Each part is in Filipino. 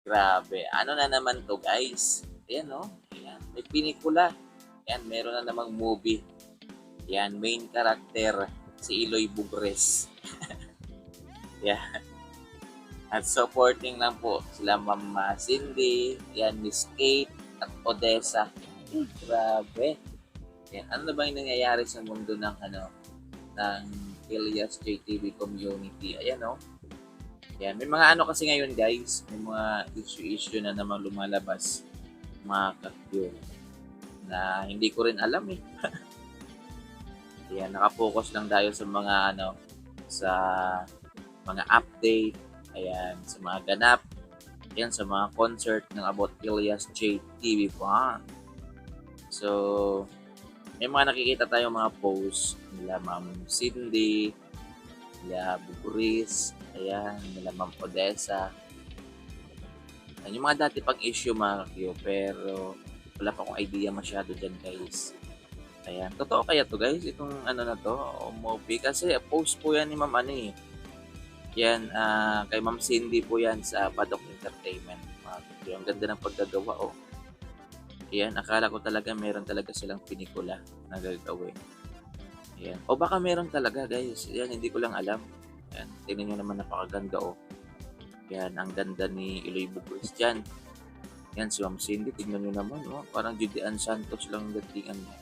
Grabe, ano na naman 'to guys, ayan oh, ayan may pelikula, ayan meron na namang movie, ayan main character si Eloy Bugres, yan. At supporting lang po sila Mama Cindy, yan Miss Kate at Odessa. Grabe, yan ano na ba yung nangyayari sa mundo ng ng Elias JTV community, ayan oh. Yan, may mga ano kasi ngayon guys, may mga issue na namang lumalabas mga kakyo na hindi ko rin alam eh. Yan, nakapokus lang tayo sa mga sa mga update, ayan, sa mga ganap, ayan, sa mga concert ng About Elias J TV Band. So, may mga nakikita tayong mga posts nila Ma'am Cindy, nila Buburis, ayan, nila Ma'am Odessa. Ayan, yung mga dati pang issue mga kakyo, pero wala pa akong idea masyado dyan guys. Ayan, totoo kaya to guys, itong na to, o movie, kasi post po yan ni Ma'am yan, kay Ma'am Cindy po yan sa Paddock Entertainment. Ang ganda ng pagkagawa, oh. Yan, akala ko talaga meron talaga silang pinikula na gagawin. Yan. O baka meron talaga guys. Yan, hindi ko lang alam. Yan, tingnan nyo naman napakaganda, oh. Yan, ang ganda ni Eloy Bugres dyan. Yan, si Ma'am Cindy, tingnan nyo naman, oh. Parang Judy Ann Santos lang datingan mo.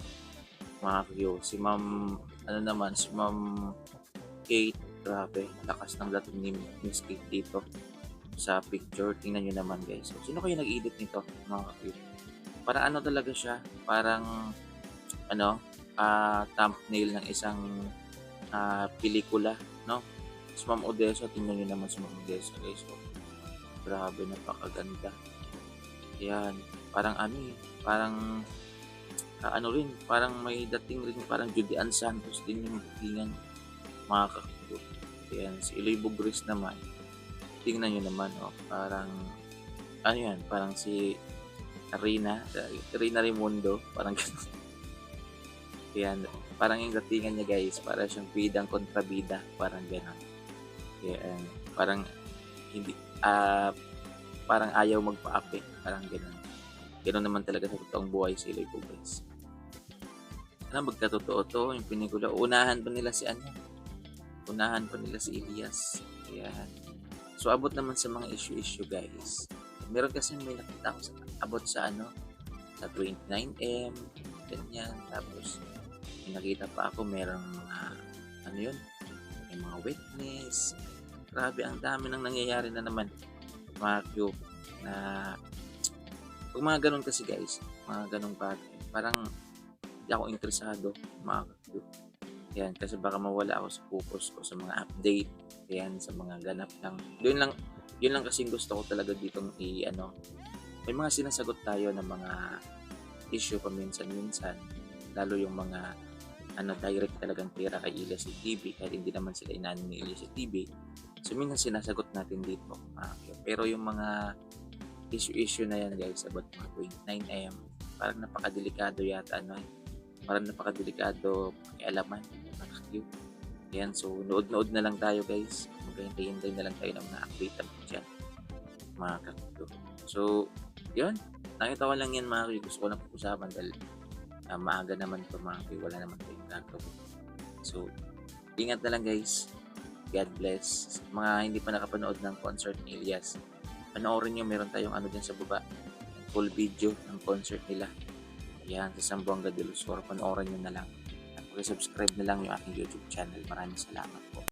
Mga kyo. Si Ma'am, si Ma'am Kate, grabe, lakas ng dating ni Miss Kate dito sa picture. Tingnan nyo naman guys. So, sino kayo nag-edit nito mga kakyo? Parang talaga siya, parang thumbnail ng isang pelikula, no? Si Ma'am Odessa, tingnan nyo naman si Ma'am Odessa guys. So, grabe, napakaganda. Yan, parang parang rin, parang may dating rin, parang Judy Ann Santos din yung datingan mga kakyo. Yan, si Eloy Bugres naman, tingnan nyo naman, oh, parang yan, parang si Rina Raimundo, parang gano'n. Yan, parang yung datingan niya guys, para siyang bidang kontrabida, parang gano'n. Yan, parang hindi, parang ayaw magpa-ape, parang gano'n. Gano'n naman talaga sa totoong buhay si Eloy Bugres. Magkatotoo to, yung pelikula, unahan pa nila si Elias. Yan. So, abot naman sa mga issue guys. Meron kasi may nakita ko abot sa sa 29M, ganyan. Tapos, may nakita pa ako, merong mga, may mga witness. Grabe, ang dami nang nangyayari na naman, mga cube, na, pag mga ganun kasi guys, mga ganung bagay, parang, hindi ako interesado, mga cube. Yan, kasi baka mawala ako sa focus ko sa mga update, yan, sa mga ganap lang. Yun lang kasi gusto ko talaga ditong may mga sinasagot tayo ng mga issue paminsan-minsan, lalo yung mga direct talagang tira kay Elias TV, kahit hindi naman sila inano ni Elias TV. So minsan sinasagot natin dito. Pero yung mga issue na yan guys, about mga 29M, parang napakadelikado yata, parang napakadelikado pakialaman, nakakaliw. Yan, so nood-nood na lang tayo guys. Maghintay-hintay na lang tayo ng mga update dyan, mga kakito. So, yun. Nakita ko lang yan mga kakito. Gusto ko lang pag-usapan dahil maaga naman ito mga kakito. Wala naman tayong gagawin. So, ingat na lang guys. God bless. Mga hindi pa nakapanood ng concert ni Elias, panoorin nyo, meron tayong dyan sa baba. Full video ng concert nila. Yan, sa Zamboanga del Sur. Panoorin nyo na lang. Subscribe na lang yung aking YouTube channel. Maraming salamat po.